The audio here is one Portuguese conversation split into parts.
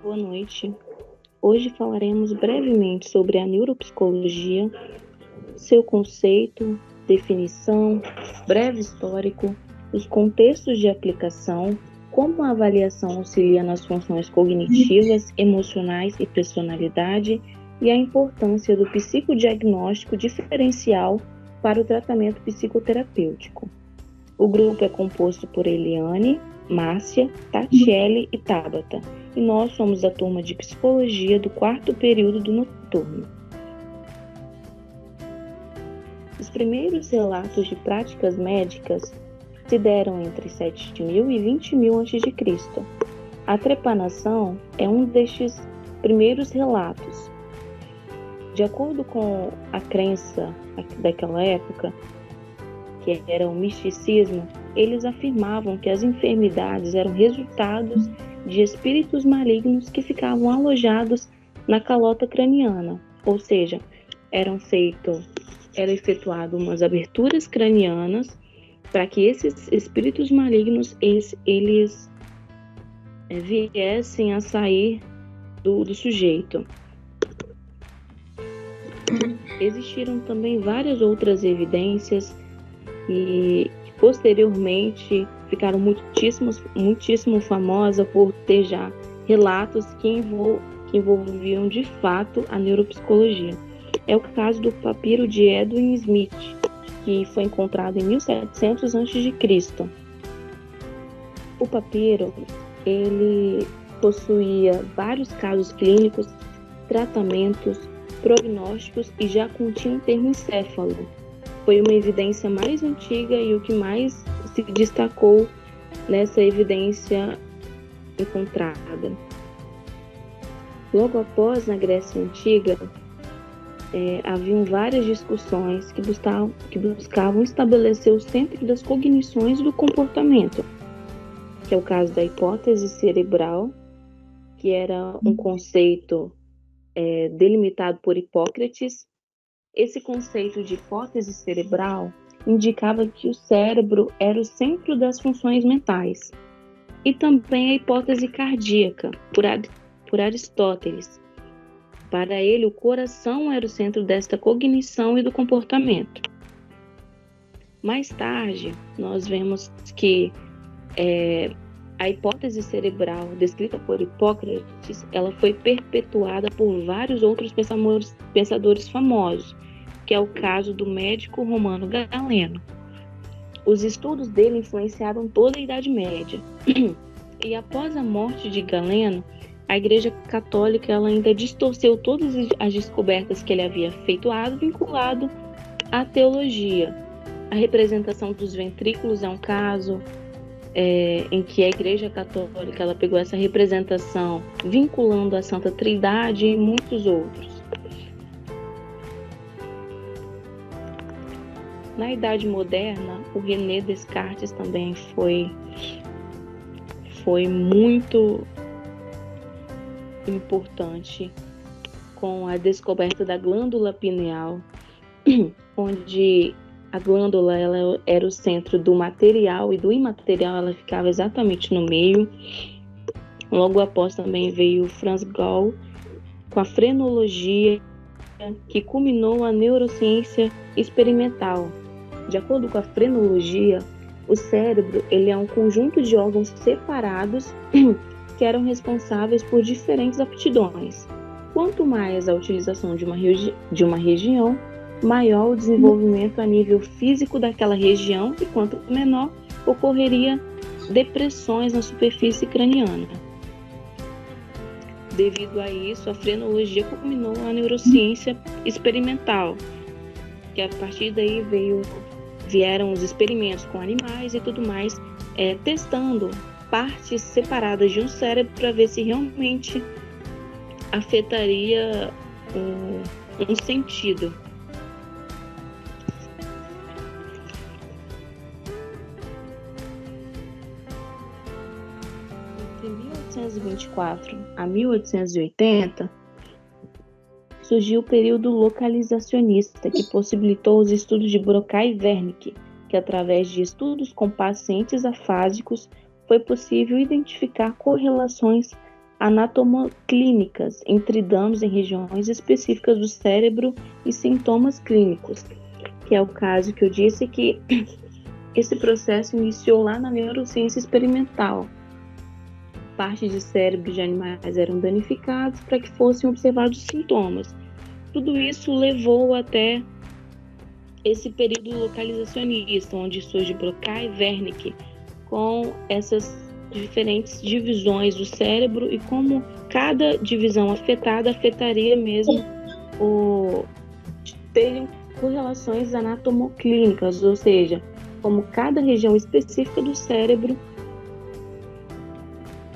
boa noite. Hoje falaremos brevemente sobre a neuropsicologia, seu conceito, definição, breve histórico, os contextos de aplicação, como a avaliação auxilia nas funções cognitivas, emocionais e personalidade, e a importância do psicodiagnóstico diferencial para o tratamento psicoterapêutico. O grupo é composto por Eliane, Márcia, Tatiele e Tabata, e nós somos a turma de psicologia do 4º período do noturno. Os primeiros relatos de práticas médicas se deram entre 7.000 e 20.000 a.C. A trepanação é um destes primeiros relatos. De acordo com a crença daquela época, que era o misticismo, eles afirmavam que as enfermidades eram resultados de espíritos malignos que ficavam alojados na calota craniana, ou seja, era efetuado umas aberturas cranianas para que esses espíritos malignos eles viessem a sair do sujeito. Existiram também várias outras evidências e posteriormente ficaram muitíssimo famosas por ter já relatos que envolviam de fato a neuropsicologia. É o caso do papiro de Edwin Smith, que foi encontrado em 1700 a.C. O papiro, ele possuía vários casos clínicos, tratamentos, prognósticos e já continha um termo encéfalo. Foi uma evidência mais antiga e o que mais se destacou nessa evidência encontrada. Logo após, na Grécia Antiga, haviam várias discussões que buscavam estabelecer o centro das cognições do comportamento, que é o caso da hipótese cerebral, que era um conceito delimitado por Hipócrates. Esse conceito de hipótese cerebral indicava que o cérebro era o centro das funções mentais. E também a hipótese cardíaca, por Aristóteles. Para ele, o coração era o centro desta cognição e do comportamento. Mais tarde, nós vemos que a hipótese cerebral descrita por Hipócrates, ela foi perpetuada por vários outros pensadores famosos, que é o caso do médico romano Galeno. Os estudos dele influenciaram toda a Idade Média. E após a morte de Galeno, a Igreja Católica ela ainda distorceu todas as descobertas que ele havia efetuado, vinculado à teologia. A representação dos ventrículos é um caso em que a Igreja Católica ela pegou essa representação vinculando a Santa Trindade e muitos outros. Na Idade Moderna, o René Descartes também foi muito importante com a descoberta da glândula pineal, onde a glândula ela era o centro do material e do imaterial ela ficava exatamente no meio. Logo após também veio Franz Gall com a frenologia, que culminou a neurociência experimental. De acordo com a frenologia, o cérebro ele é um conjunto de órgãos separados que eram responsáveis por diferentes aptidões. Quanto mais a utilização de uma região, maior o desenvolvimento a nível físico daquela região e quanto menor ocorreria depressões na superfície craniana. Devido a isso, a frenologia culminou a neurociência experimental, que a partir daí vieram os experimentos com animais e tudo mais, testando partes separadas de um cérebro para ver se realmente afetaria um sentido. Entre 1824 a 1880, surgiu o período localizacionista, que possibilitou os estudos de Broca e Wernicke, que através de estudos com pacientes afásicos foi possível identificar correlações anatomoclínicas entre danos em regiões específicas do cérebro e sintomas clínicos, que é o caso que eu disse que esse processo iniciou lá na neurociência experimental. Partes de cérebro de animais eram danificadas para que fossem observados sintomas. Tudo isso levou até esse período localizacionista, onde surge Broca e Wernicke, com essas diferentes divisões do cérebro e como cada divisão afetada afetaria mesmo teriam correlações anatomoclínicas, ou seja, como cada região específica do cérebro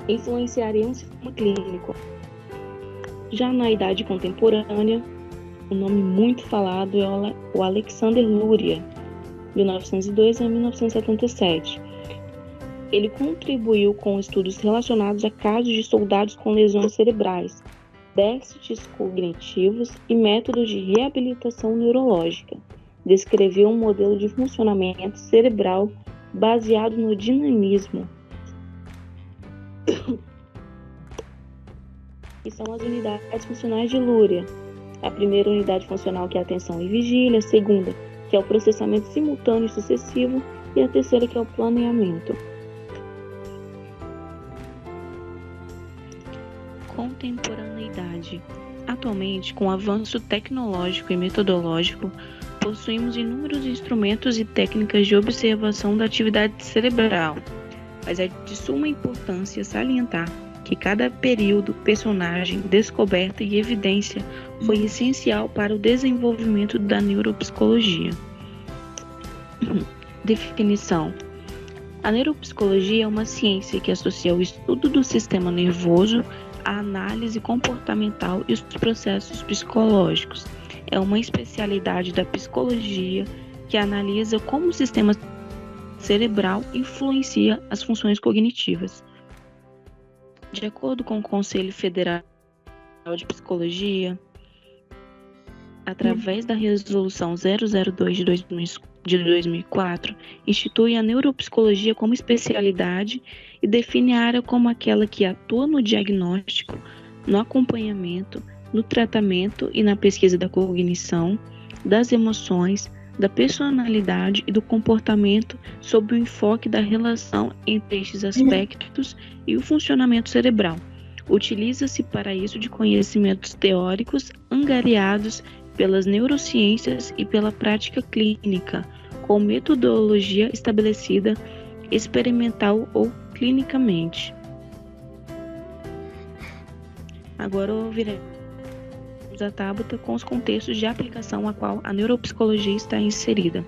influenciaria um sistema clínico. Já na idade contemporânea, um nome muito falado é o Alexander Luria, 1902 a 1977. Ele contribuiu com estudos relacionados a casos de soldados com lesões cerebrais, déficits cognitivos e métodos de reabilitação neurológica. Descreveu um modelo de funcionamento cerebral baseado no dinamismo, que são as unidades funcionais de Luria. A primeira unidade funcional, que é a atenção e vigília, a segunda, que é o processamento simultâneo e sucessivo, e a terceira, que é o planeamento. Contemporaneidade. Atualmente, com o avanço tecnológico e metodológico, possuímos inúmeros instrumentos e técnicas de observação da atividade cerebral, mas é de suma importância salientar que cada período, personagem, descoberta e evidência foi essencial para o desenvolvimento da neuropsicologia. Definição. A neuropsicologia é uma ciência que associa o estudo do sistema nervoso à análise comportamental e os processos psicológicos. É uma especialidade da psicologia que analisa como o sistema cerebral influencia as funções cognitivas. De acordo com o Conselho Federal de Psicologia, através da Resolução 002 de 2004, institui a neuropsicologia como especialidade e define a área como aquela que atua no diagnóstico, no acompanhamento, no tratamento e na pesquisa da cognição, das emoções, da personalidade e do comportamento sob o enfoque da relação entre estes aspectos e o funcionamento cerebral. Utiliza-se para isso de conhecimentos teóricos angariados pelas neurociências e pela prática clínica, com metodologia estabelecida experimental ou clinicamente. Agora ouviremos a Tabata com os contextos de aplicação a qual a neuropsicologia está inserida.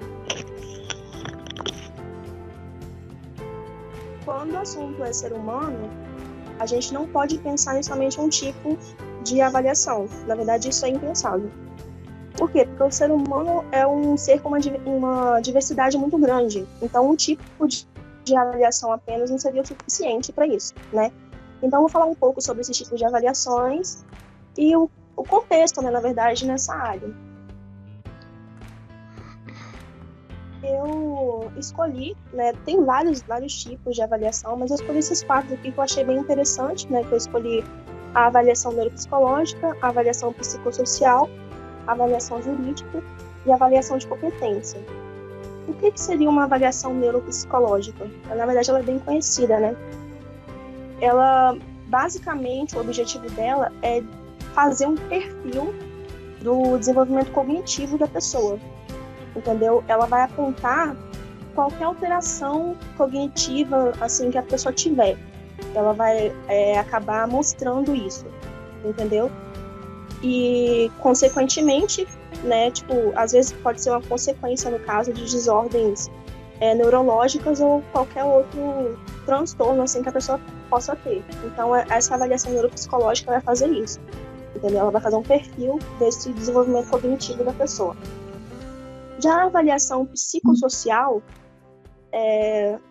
Quando o assunto é ser humano, a gente não pode pensar em somente um tipo de avaliação. Na verdade, isso é impensável. Por quê? Porque o ser humano é um ser com uma diversidade muito grande. Então, um tipo de avaliação apenas não seria o suficiente para isso, né? Então, eu vou falar um pouco sobre esses tipos de avaliações e o contexto, né, na verdade, nessa área. Eu escolhi, né, tem vários tipos de avaliação, mas eu escolhi esses 4 aqui que eu achei bem interessante, né, que eu escolhi a avaliação neuropsicológica, a avaliação psicossocial, a avaliação jurídica e a avaliação de competência. O que seria uma avaliação neuropsicológica? Na verdade, ela é bem conhecida, né? Ela, basicamente, o objetivo dela é fazer um perfil do desenvolvimento cognitivo da pessoa, entendeu? Ela vai apontar qualquer alteração cognitiva assim que a pessoa tiver. Ela vai acabar mostrando isso, entendeu? E, consequentemente, né, tipo, às vezes pode ser uma consequência, no caso, de desordens neurológicas ou qualquer outro transtorno assim que a pessoa possa ter. Então, essa avaliação neuropsicológica vai fazer isso, entendeu? Ela vai fazer um perfil desse desenvolvimento cognitivo da pessoa. Já a avaliação psicossocial,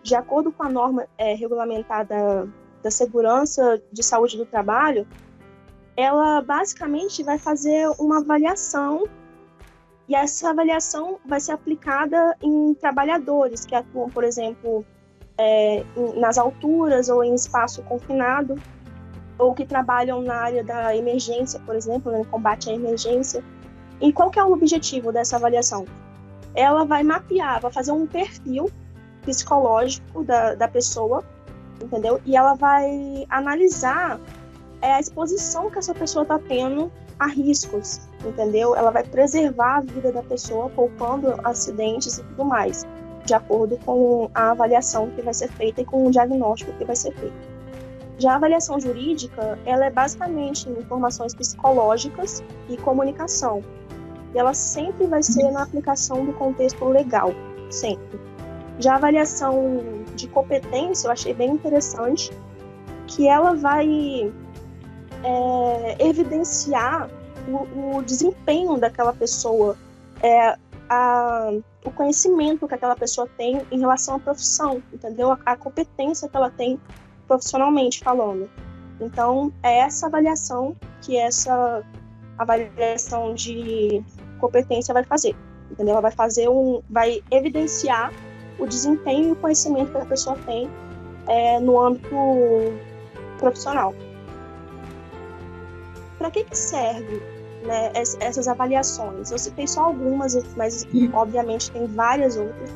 de acordo com a norma regulamentar da segurança de saúde do trabalho, ela basicamente vai fazer uma avaliação, e essa avaliação vai ser aplicada em trabalhadores que atuam, por exemplo, nas alturas ou em espaço confinado, ou que trabalham na área da emergência, por exemplo, no combate à emergência. E qual que é o objetivo dessa avaliação? Ela vai mapear, vai fazer um perfil psicológico da pessoa, entendeu? E ela vai analisar a exposição que essa pessoa está tendo a riscos, entendeu? Ela vai preservar a vida da pessoa, poupando acidentes e tudo mais, de acordo com a avaliação que vai ser feita e com o diagnóstico que vai ser feito. Já a avaliação jurídica, ela é basicamente informações psicológicas e comunicação. E ela sempre vai ser na aplicação do contexto legal, sempre. Já a avaliação de competência, eu achei bem interessante, que ela vai evidenciar o desempenho daquela pessoa, o conhecimento que aquela pessoa tem em relação à profissão, entendeu? A competência que ela tem profissionalmente falando. Então, é essa avaliação que essa avaliação de competência vai fazer, entendeu? Ela vai evidenciar o desempenho e o conhecimento que a pessoa tem no âmbito profissional. Para que serve, né, essas avaliações? Eu citei só algumas, mas obviamente tem várias outras.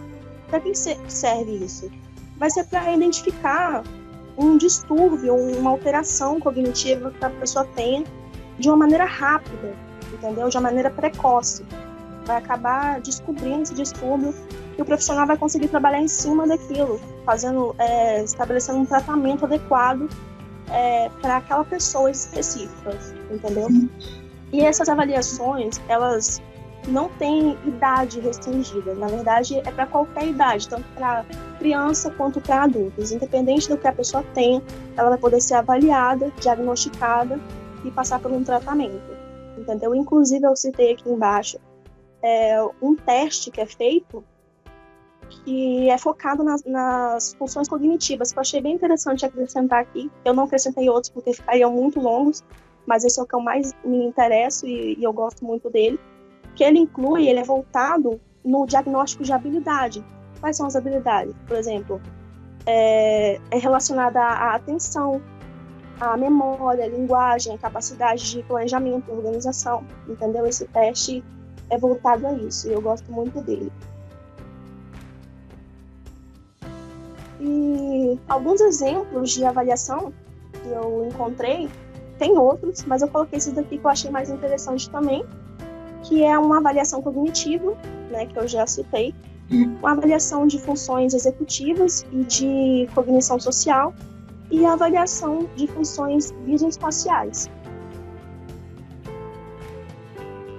Para que serve isso? Vai ser para identificar um distúrbio, uma alteração cognitiva que a pessoa tenha de uma maneira rápida, entendeu? De uma maneira precoce. Vai acabar descobrindo esse distúrbio e o profissional vai conseguir trabalhar em cima daquilo, estabelecendo um tratamento adequado para aquela pessoa específica, entendeu? E essas avaliações, elas não têm idade restringida. Na verdade, é para qualquer idade, tanto para criança quanto para adultos. Independente do que a pessoa tenha, ela vai poder ser avaliada, diagnosticada e passar por um tratamento, entendeu? Inclusive, eu citei aqui embaixo um teste que é feito, que é focado nas funções cognitivas, que eu achei bem interessante acrescentar aqui. Eu não acrescentei outros porque ficariam muito longos, mas esse é o que eu mais me interesso e eu gosto muito dele, que ele é voltado no diagnóstico de habilidade. Quais são as habilidades? Por exemplo, é relacionada à atenção, à memória, à linguagem, à capacidade de planejamento, organização, entendeu? Esse teste é voltado a isso e eu gosto muito dele. E alguns exemplos de avaliação que eu encontrei, tem outros, mas eu coloquei esses daqui que eu achei mais interessante também, que é uma avaliação cognitiva, né, que eu já citei, uma avaliação de funções executivas e de cognição social e a avaliação de funções visoespaciais.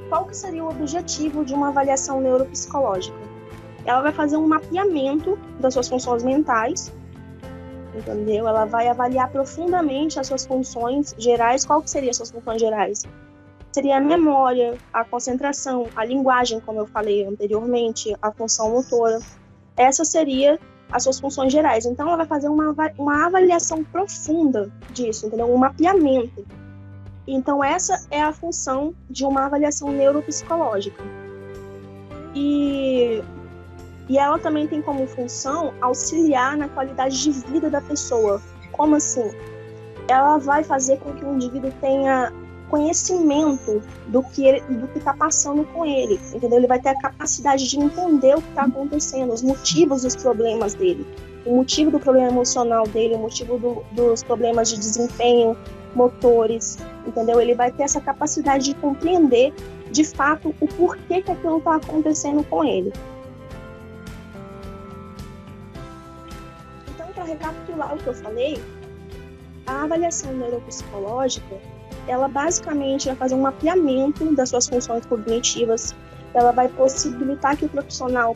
Qual que seria o objetivo de uma avaliação neuropsicológica? Ela vai fazer um mapeamento das suas funções mentais, entendeu? Ela vai avaliar profundamente as suas funções gerais. Qual que seriam as suas funções gerais? Seria a memória, a concentração, a linguagem, como eu falei anteriormente, a função motora. Essa seria as suas funções gerais. Então, ela vai fazer uma avaliação profunda disso, entendeu? Um mapeamento. Então, essa é a função de uma avaliação neuropsicológica. E ela também tem como função auxiliar na qualidade de vida da pessoa. Como assim? Ela vai fazer com que o indivíduo tenha conhecimento do que está passando com ele, entendeu? Ele vai ter a capacidade de entender o que está acontecendo, os motivos dos problemas dele, o motivo do problema emocional dele, o motivo dos problemas de desempenho, motores, entendeu? Ele vai ter essa capacidade de compreender, de fato, o porquê que aquilo está acontecendo com ele. Então, para recapitular o que eu falei, a avaliação neuropsicológica, ela basicamente vai fazer um mapeamento das suas funções cognitivas, ela vai possibilitar que o profissional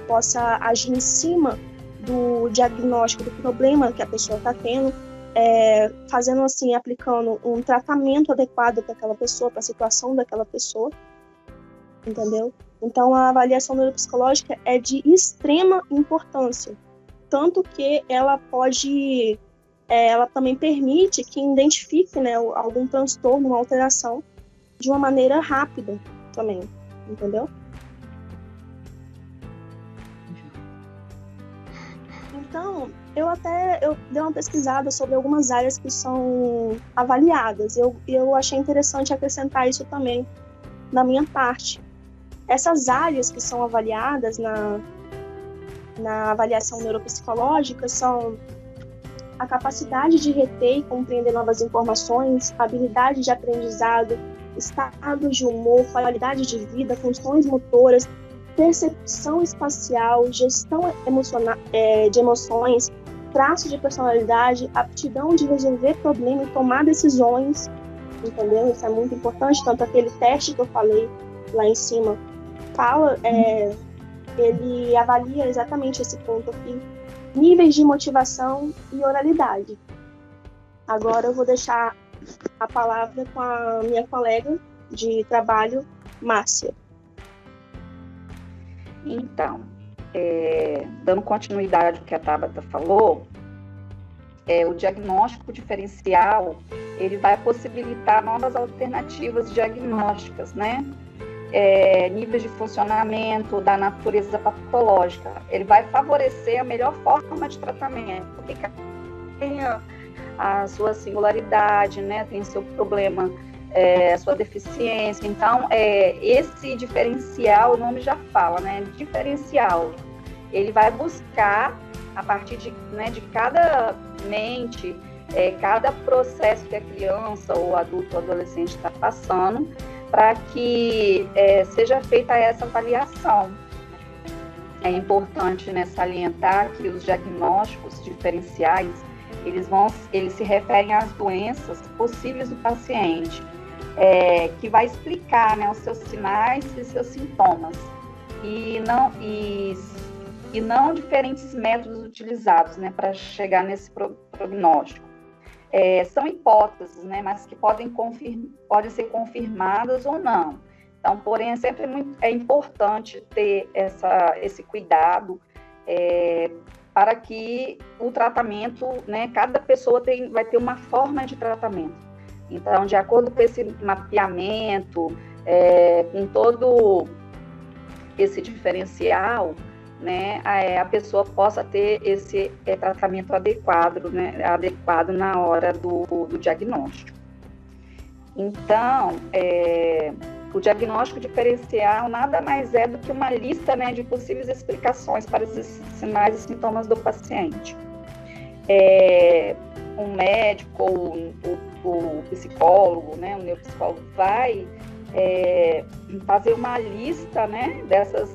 possa agir em cima do diagnóstico do problema que a pessoa está tendo, fazendo assim, aplicando um tratamento adequado para aquela pessoa, para a situação daquela pessoa, entendeu? Então, a avaliação neuropsicológica é de extrema importância, tanto que ela também permite que identifique, né, algum transtorno, uma alteração, de uma maneira rápida também, entendeu? Então, eu dei uma pesquisada sobre algumas áreas que são avaliadas. Eu achei interessante acrescentar isso também na minha parte. Essas áreas que são avaliadas na avaliação neuropsicológica são a capacidade de reter e compreender novas informações, habilidade de aprendizado, estados de humor, qualidade de vida, funções motoras, percepção espacial, gestão de emoções, traços de personalidade, aptidão de resolver problemas e tomar decisões, entendeu? Isso é muito importante, tanto aquele teste que eu falei lá em cima, ele avalia exatamente esse ponto aqui, níveis de motivação e oralidade. Agora eu vou deixar a palavra com a minha colega de trabalho, Márcia. Então, dando continuidade ao que a Tabata falou, o diagnóstico diferencial, ele vai possibilitar novas alternativas diagnósticas, né? Níveis de funcionamento da natureza patológica. Ele vai favorecer a melhor forma de tratamento, porque tem a sua singularidade, né? Tem seu problema, a sua deficiência. Então, esse diferencial, o nome já fala, né? Diferencial. Ele vai buscar, a partir de cada mente, cada processo que a criança ou adulto ou adolescente está passando, para que seja feita essa avaliação. É importante, né, salientar que os diagnósticos diferenciais, eles se referem às doenças possíveis do paciente, que vai explicar, né, os seus sinais e seus sintomas, e não diferentes métodos utilizados, né, para chegar nesse prognóstico. São hipóteses, né, mas que podem ser confirmadas ou não. Então, porém, é sempre importante ter esse cuidado para que o tratamento, né, cada pessoa vai ter uma forma de tratamento. Então, de acordo com esse mapeamento, com todo esse diferencial, né, a pessoa possa ter esse tratamento adequado, né, adequado na hora do diagnóstico. Então, o diagnóstico diferencial nada mais é do que uma lista, né, de possíveis explicações para esses sinais e sintomas do paciente. Um médico ou o psicólogo, né, o neuropsicólogo vai fazer uma lista, né, dessas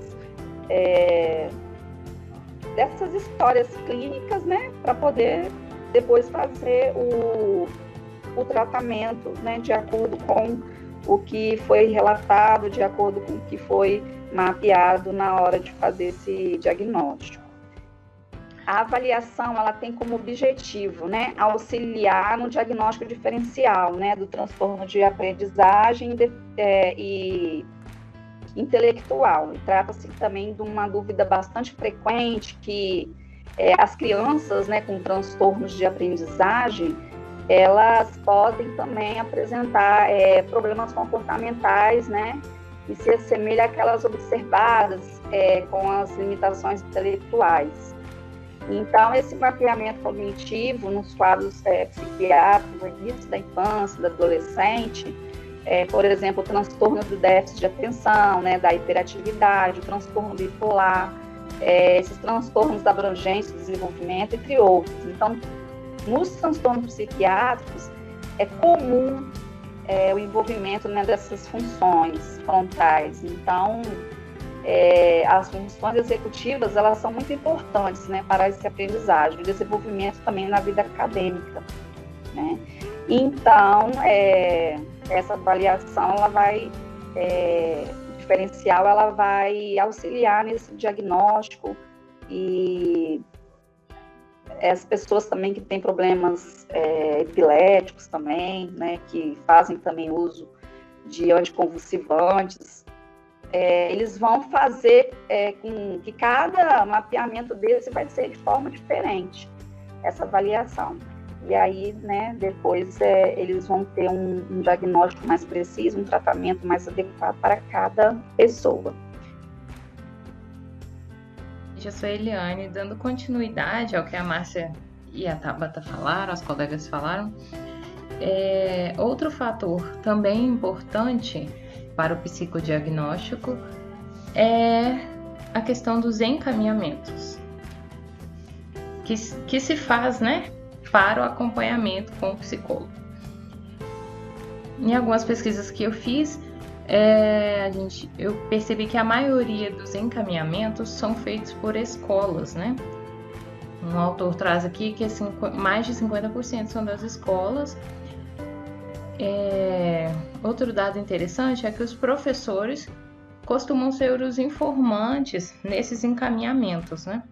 histórias clínicas, né, para poder depois fazer o tratamento, né, de acordo com o que foi relatado, de acordo com o que foi mapeado na hora de fazer esse diagnóstico. A avaliação, ela tem como objetivo, né, auxiliar no diagnóstico diferencial, né, do transtorno de aprendizagem e intelectual. E trata-se também de uma dúvida bastante frequente que as crianças, né, com transtornos de aprendizagem, elas podem também apresentar problemas comportamentais, né, e se assemelha àquelas observadas com as limitações intelectuais. Então, esse mapeamento cognitivo nos quadros psiquiátricos, no início da infância, da adolescente, por exemplo, o transtorno do déficit de atenção, né, da hiperatividade, o transtorno bipolar, esses transtornos da abrangência, do desenvolvimento, entre outros. Então, nos transtornos psiquiátricos, é comum o envolvimento, né, dessas funções frontais. Então, as funções executivas, elas são muito importantes, né, para esse aprendizagem, o desenvolvimento também na vida acadêmica, né? Então, essa avaliação, ela vai, diferencial, ela vai auxiliar nesse diagnóstico, e as pessoas também que têm problemas epiléticos também, né, que fazem também uso de anticonvulsivantes, eles vão fazer com que cada mapeamento desse vai ser de forma diferente, essa avaliação. E aí, né, depois eles vão ter um diagnóstico mais preciso, um tratamento mais adequado para cada pessoa. Novamente, eu sou a Eliane, dando continuidade ao que a Márcia e a Tabata falaram, as colegas falaram. Outro fator também importante para o psicodiagnóstico é a questão dos encaminhamentos, que se faz, né, para o acompanhamento com o psicólogo. Em algumas pesquisas que eu fiz, eu percebi que a maioria dos encaminhamentos são feitos por escolas, né? Um autor traz aqui que mais de 50% são das escolas. Outro dado interessante é que os professores costumam ser os informantes nesses encaminhamentos, né?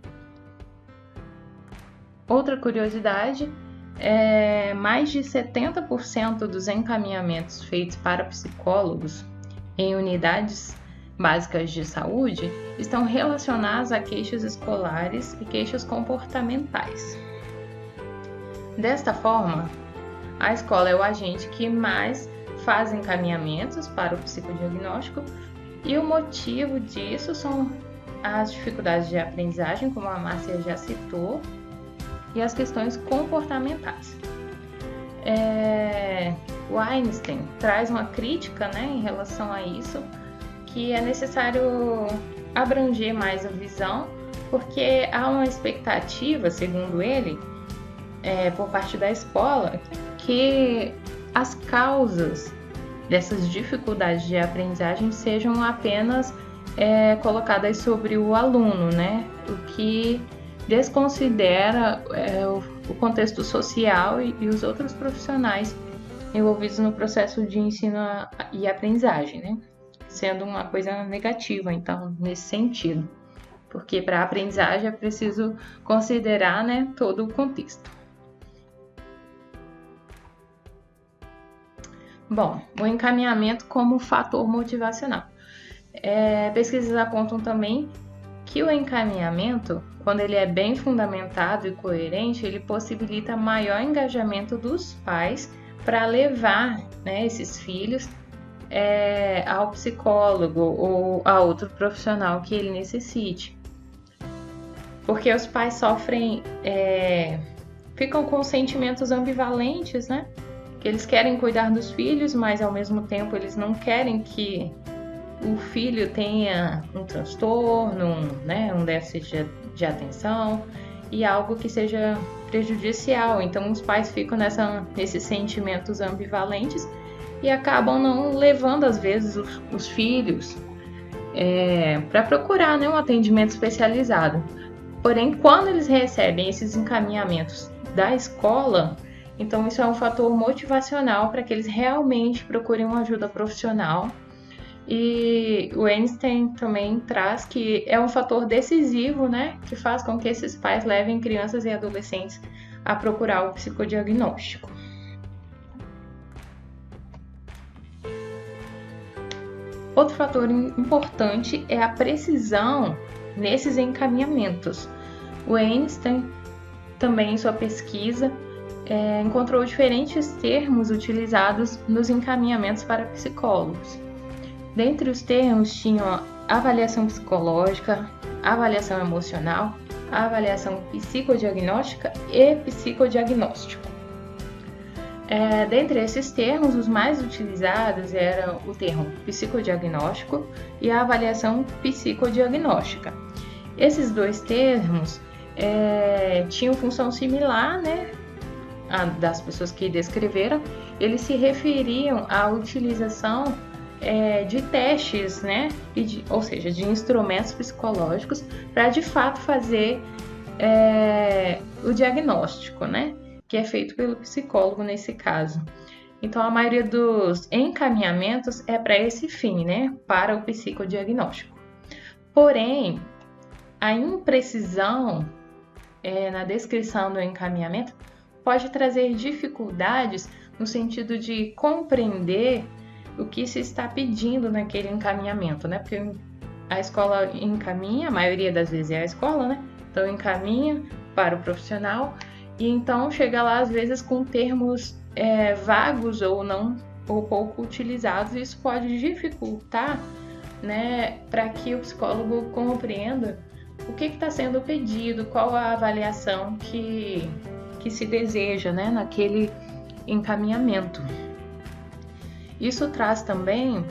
Outra curiosidade é mais de 70% dos encaminhamentos feitos para psicólogos em unidades básicas de saúde estão relacionados a queixas escolares e queixas comportamentais. Desta forma, a escola é o agente que mais faz encaminhamentos para o psicodiagnóstico e o motivo disso são as dificuldades de aprendizagem, como a Márcia já citou, e as questões comportamentais. O Einstein traz uma crítica, né, em relação a isso, que é necessário abranger mais a visão, porque há uma expectativa, segundo ele, por parte da escola, que as causas dessas dificuldades de aprendizagem sejam apenas colocadas sobre o aluno, né, o que desconsidera o contexto social e os outros profissionais envolvidos no processo de ensino e aprendizagem, né? Sendo uma coisa negativa, então, nesse sentido. Porque para a aprendizagem é preciso considerar, né, todo o contexto. Bom, o encaminhamento como fator motivacional. Pesquisas apontam também que o encaminhamento, quando ele é bem fundamentado e coerente, ele possibilita maior engajamento dos pais para levar, né, esses filhos ao psicólogo ou a outro profissional que ele necessite. Porque os pais sofrem, ficam com sentimentos ambivalentes, né? Que eles querem cuidar dos filhos, mas ao mesmo tempo eles não querem que o filho tenha um transtorno, um déficit de atenção e algo que seja prejudicial. Então os pais ficam nesses sentimentos ambivalentes e acabam não levando às vezes os filhos para procurar, né, um atendimento especializado. Porém, quando eles recebem esses encaminhamentos da escola, então isso é um fator motivacional para que eles realmente procurem uma ajuda profissional. E o Einstein também traz que é um fator decisivo, né, que faz com que esses pais levem crianças e adolescentes a procurar o psicodiagnóstico. Outro fator importante é a precisão nesses encaminhamentos. O Einstein também, em sua pesquisa, encontrou diferentes termos utilizados nos encaminhamentos para psicólogos. Dentre os termos tinham avaliação psicológica, avaliação emocional, avaliação psicodiagnóstica e psicodiagnóstico. Dentre esses termos, os mais utilizados eram o termo psicodiagnóstico e a avaliação psicodiagnóstica. Esses dois termos tinham função similar, né, das pessoas que descreveram. Eles se referiam à utilização de testes, né, ou seja, de instrumentos psicológicos para de fato fazer o diagnóstico, né, que é feito pelo psicólogo nesse caso. Então, a maioria dos encaminhamentos é para esse fim, né, para o psicodiagnóstico. Porém, a imprecisão na descrição do encaminhamento pode trazer dificuldades no sentido de compreender o que se está pedindo naquele encaminhamento, né? Porque a escola encaminha, a maioria das vezes é a escola, né? Então encaminha para o profissional e então chega lá às vezes com termos vagos ou pouco utilizados, e isso pode dificultar, né, para que o psicólogo compreenda o que está sendo pedido, qual a avaliação que se deseja, né, naquele encaminhamento. Isso traz também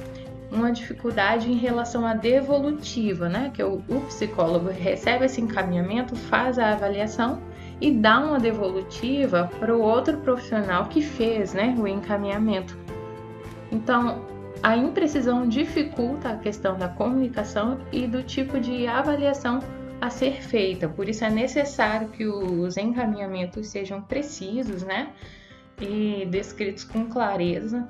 uma dificuldade em relação à devolutiva, né, que o psicólogo recebe esse encaminhamento, faz a avaliação e dá uma devolutiva para o outro profissional que fez, né, o encaminhamento. Então, a imprecisão dificulta a questão da comunicação e do tipo de avaliação a ser feita. Por isso é necessário que os encaminhamentos sejam precisos, né, e descritos com clareza,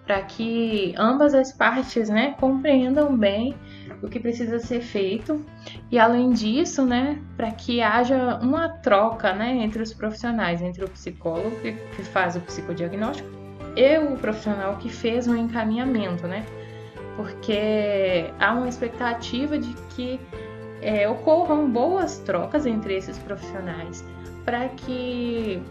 para que ambas as partes, né, compreendam bem o que precisa ser feito. E além disso, né, para que haja uma troca, né, entre os profissionais, entre o psicólogo que faz o psicodiagnóstico e o profissional que fez o encaminhamento, né, porque há uma expectativa de que ocorram boas trocas entre esses profissionais para que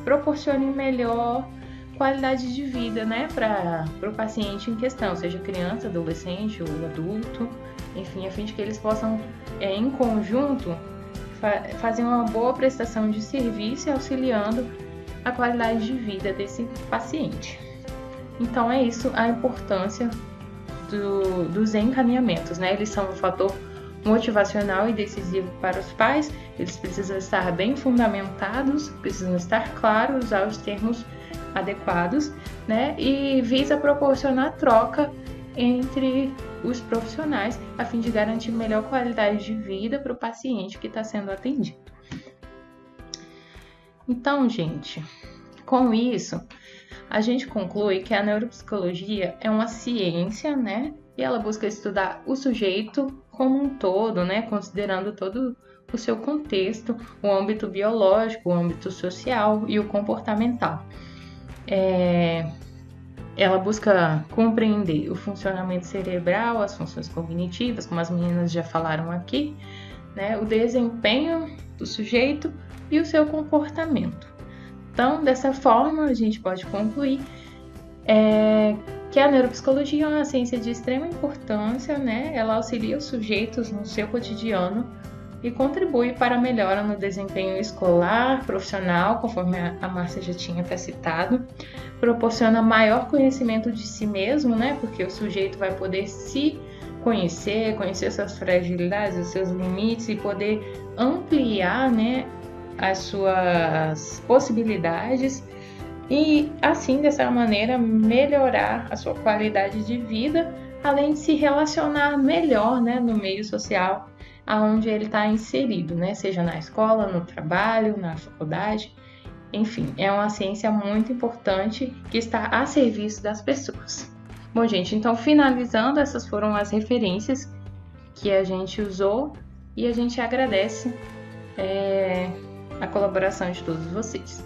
proporcionem melhor qualidade de vida, né, para o paciente em questão, seja criança, adolescente ou adulto, enfim, a fim de que eles possam, em conjunto, fazer uma boa prestação de serviço e auxiliando a qualidade de vida desse paciente. Então é isso a importância dos encaminhamentos, né? Eles são um fator motivacional e decisivo para os pais, eles precisam estar bem fundamentados, precisam estar claros, usar os termos adequados, né? E visa proporcionar troca entre os profissionais a fim de garantir melhor qualidade de vida para o paciente que está sendo atendido. Então, gente, com isso, a gente conclui que a neuropsicologia é uma ciência, né? E ela busca estudar o sujeito como um todo, né? Considerando todo o seu contexto, o âmbito biológico, o âmbito social e o comportamental. Ela busca compreender o funcionamento cerebral, as funções cognitivas, como as meninas já falaram aqui, né? O desempenho do sujeito e o seu comportamento. Então, dessa forma, a gente pode concluir que a neuropsicologia é uma ciência de extrema importância, né? Ela auxilia os sujeitos no seu cotidiano e contribui para a melhora no desempenho escolar, profissional, conforme a Márcia já tinha até citado, proporciona maior conhecimento de si mesmo, né? Porque o sujeito vai poder se conhecer suas fragilidades, os seus limites e poder ampliar, né, as suas possibilidades e assim, dessa maneira, melhorar a sua qualidade de vida, além de se relacionar melhor, né, no meio social aonde ele está inserido, né, seja na escola, no trabalho, na faculdade, enfim, é uma ciência muito importante que está a serviço das pessoas. Bom, gente, então finalizando, essas foram as referências que a gente usou e a gente agradece a colaboração de todos vocês.